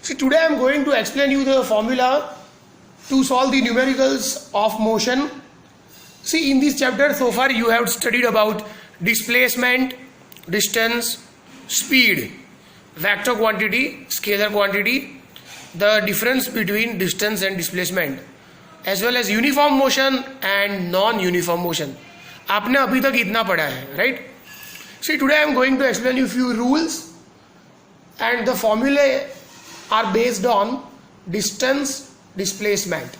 See, today I am going to explain you the formula to solve the numericals of motion. See, in this chapter so far you have studied about displacement, distance, speed, vector quantity, scalar quantity, the difference between distance and displacement, as well as uniform motion and non-uniform motion. आपने अभी तक इतना पढ़ा है, right? See, today I am going to explain you few rules, and the formulae are based on distance, displacement.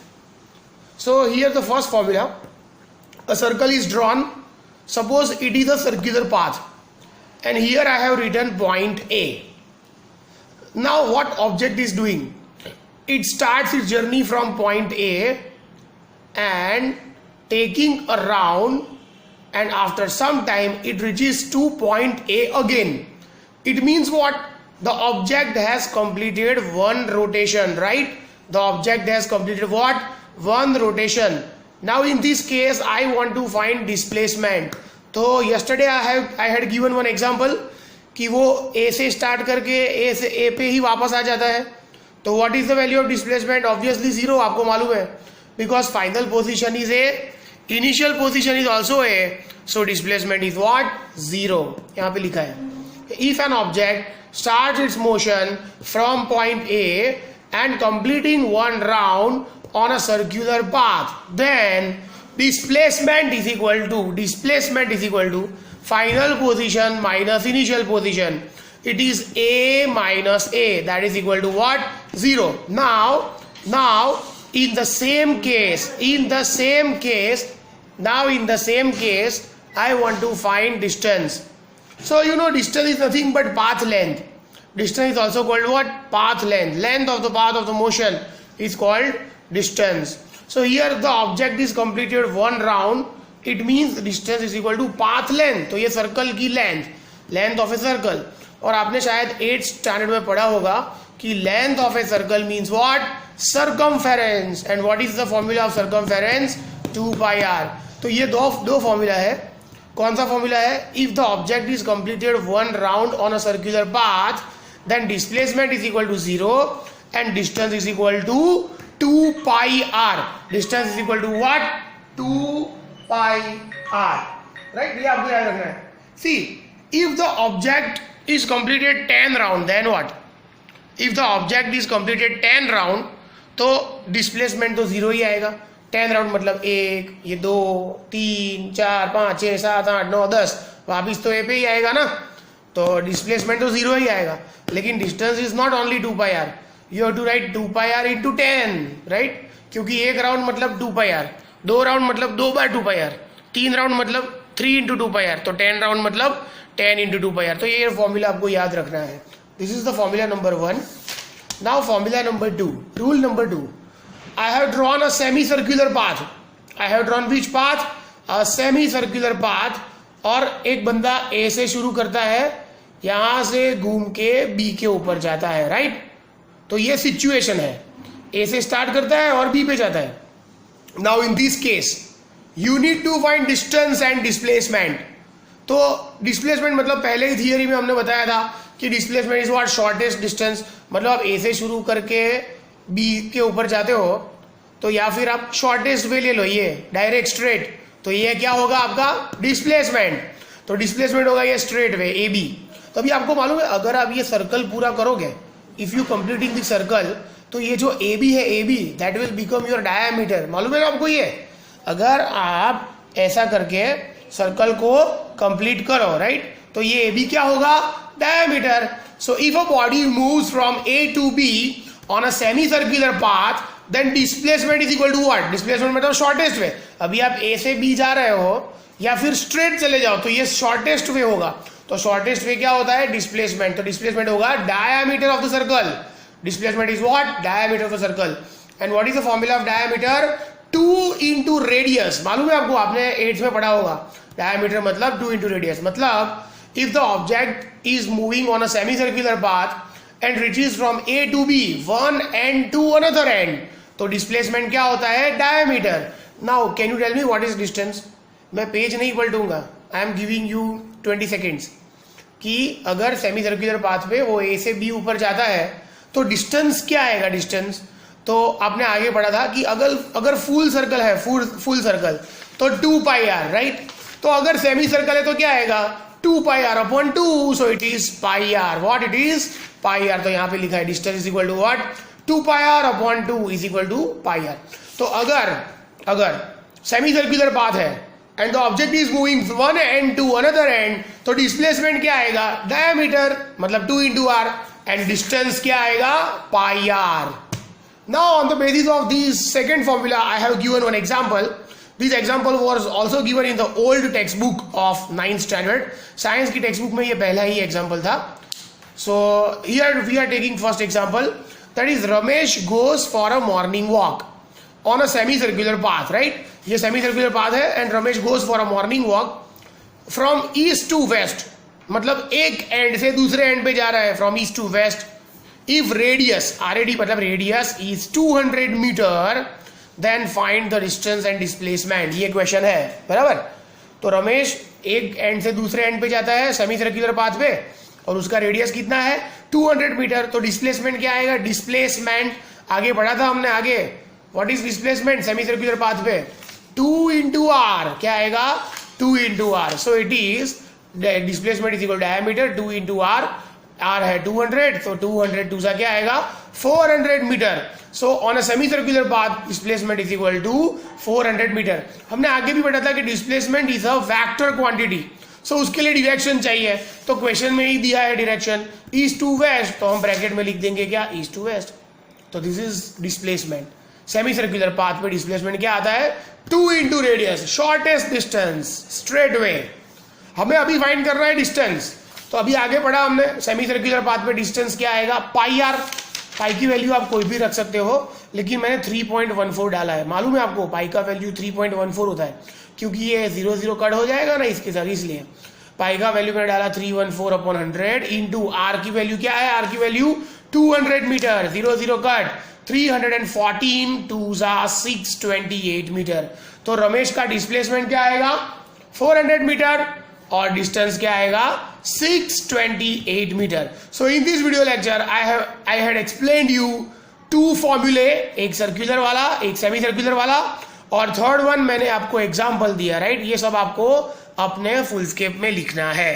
So here the first formula, a circle is drawn. Suppose it is a circular path, and here I have written point A. Now what object is doing? It starts its journey from point A and taking a round, and after some time it reaches to point A again. It means what? The object has completed one rotation, right? The object has completed what? One rotation. Now in this case I want to find displacement. तो yesterday I had given one example कि वो A से start करके A से A पे ही वापस आ जाता है. तो what is the value of displacement? Obviously zero, आपको मालूम है, because final position is A, initial position is also A, so displacement is what? Zero. यहाँ पे लिखा है. If an object starts its motion from point A and completing one round on a circular path, then displacement is equal to final position minus initial position. It is A minus A, that is equal to what? Zero. Now in the same case I want to find distance. So you know distance is nothing but path length. Distance is also called what? Path length. Length of the path of the motion is called distance. So here the object is completed one round. It means distance is equal to path length. तो ये circle की length of a circle. और आपने शायद 8th standard में पढ़ा होगा कि length of a circle means what? Circumference. And what is the formula of circumference? 2 pi r. तो ये दो फॉर्मूला है. कौन सा फॉर्मूला है? If the object is completed one round on a circular path, then displacement is equal to 0 and distance is equal to 2 pi r. Distance is equal to what? 2 pi r. Right? ये आपको याद रखना है. See, if the object is completed 10 round, then what? If the object is completed 10 round, तो displacement तो 0 ही आएगा. 10 round मतलब 1, ये 2, 3, 4, 5, 6, 7, 8, 9, 10, वापिस तो ए पे ही आएगा ना. तो डिस्प्लेसमेंट तो 0 ही आएगा. लेकिन distance is not only 2 pi r. You have to write 2 pi r into 10, right? क्योंकि एक राउंड मतलब 2 पाई आर, 2 राउंड मतलब 2 बार 2 पाई आर, 3 राउंड मतलब 3 इंटू 2 पाई आर, तो 10 राउंड मतलब 10 इंटू 2 पाई आर. तो ये फॉर्मूला आपको याद रखना है. This is the formula number 1. Now formula number 2. Rule number 2. I have drawn a semicircular path. I have drawn which path? A semicircular path. और एक बंदा A से शुरू करता है, यहां से घूम के B के ऊपर जाता है, राइट? तो ये सिचुएशन है. A से स्टार्ट करता है और B पे जाता है. Now in this case you need to find distance and displacement. तो डिस्प्लेसमेंट मतलब पहले ही थियरी में हमने बताया था कि displacement is what? Shortest distance. मतलब आप A से शुरू करके बी के ऊपर जाते हो, तो या फिर आप शॉर्टेस्ट वे ले लो, ये डायरेक्ट स्ट्रेट, तो ये क्या होगा आपका? डिस्प्लेसमेंट. तो डिस्प्लेसमेंट होगा ये स्ट्रेट वे ए बी. तो अभी आपको मालूम है, अगर आप ये सर्कल पूरा करोगे, if you completing the circle, तो ये जो ए बी है, A B that will become your diameter. मालूम है ना आपको ये? अगर आप ऐसा करके सर्कल को कंप्लीट करो, राइट, तो ये ए बी क्या होगा? Diameter. So if a body moves from A to B on a semicircular path, then displacement is equal to what? Displacement मतलब shortest way. अभी आप A से B जा रहे हो या फिर straight चले जाओ, तो ये shortest way होगा. तो shortest way क्या होता है? Displacement. तो displacement होगा diameter of the circle. Displacement is what? Diameter of the circle. And what is the formula of diameter? 2 into radius. मालूम है आपको? आपने 8th में पढ़ा होगा. Diameter मतलब 2 into radius. मतलब if the object is moving on a semicircular path and reaches from A to B, one end to another end, तो डिस्प्लेसमेंट क्या होता है? Diameter. Now can you tell me what is distance? मैं page नहीं पलटूंगा, I am giving you 20 seconds. कि अगर semi circular path पे वो ए से बी ऊपर जाता है, तो डिस्टेंस क्या आएगा? डिस्टेंस तो आपने आगे पढ़ा था कि अगर फुल सर्कल है, फुल सर्कल तो 2 पाई आर, राइट? तो अगर सेमी सर्कल है तो क्या आएगा? 2 pi r upon 2, so it is pi r. What it is? Pi r. तो यहाँ पे लिखा है distance is equal to what? 2 pi r upon 2 is equal to pi r. तो अगर सेमी सर्कुलर पाथ है and the object is moving one end to another end, तो displacement क्या आएगा? डायमीटर, मतलब 2 into r, एंड डिस्टेंस क्या आएगा? पाई are. Now on the basis of this second formula I have given one example. This example was also given in the old textbook of 9th standard. Science की textbook में ये पहला ही example था. So here we are taking first example, that is Ramesh goes for a morning walk on a semicircular path, right? ये semicircular path है and Ramesh goes for a morning walk from east to west. मतलब एक and से दूसरे and पे जा रहा है, from east to west. If radius, RAD मतलब radius is 200 meter, then find the distance and displacement. ये क्वेश्चन है, बराबर? तो रमेश एक एंड से दूसरे एंड पे जाता है सेमी सर्कुलर पाथ पे और उसका रेडियस कितना है? 200 मीटर. तो डिस्प्लेसमेंट क्या आएगा? डिस्प्लेसमेंट आगे पढ़ा था हमने आगे. What is displacement semi circular path पे? 2 into r. क्या आएगा? 2 into r. So it is displacement is equal diameter 2 into r. r है 200, तो 200 2 सा क्या आएगा? 400 metre. So on a semi circular path displacement is equal to 400 metre. हमने आगे भी पढ़ा था कि displacement is a vector quantity. So उसके लिए डायरेक्शन चाहिए, तो क्वेश्चन में ही दिया है डायरेक्शन ईस्ट टू वेस्ट, तो हम ब्रैकेट में लिख देंगे क्या? East to west. तो this is displacement. Semi circular path पे डिस्प्लेसमेंट क्या आता है? 2 into radius, shortest distance, straight way. हमें अभी फाइंड करना है डिस्टेंस. तो अभी आगे पढ़ा हमने सेमी सर्कुलर पाथ पे डिस्टेंस क्या आएगा? पाई आर. पाई की वैल्यू आप कोई भी रख सकते हो, लेकिन मैंने 3.14 डाला है. मालूम है आपको पाई का वैल्यू 3.14 होता है, क्योंकि ये 0 0 कट हो जाएगा ना इसके साथ, इसलिए पाई का वैल्यू मैंने डाला 314 अपॉन 100 इंटू आर की वैल्यू क्या है? आर की वैल्यू 200 मीटर. 0 0 cut, 314 2 628 metre. तो रमेश का डिस्प्लेसमेंट क्या आएगा? 400 मीटर और डिस्टेंस क्या आएगा? 628 metre. So in this video lecture I had explained you 2 फॉर्मूले, एक सर्कुलर वाला, एक सेमी सर्कुलर वाला, और थर्ड वन मैंने आपको एग्जांपल दिया, राइट? ये सब आपको अपने फुल स्केप में लिखना है.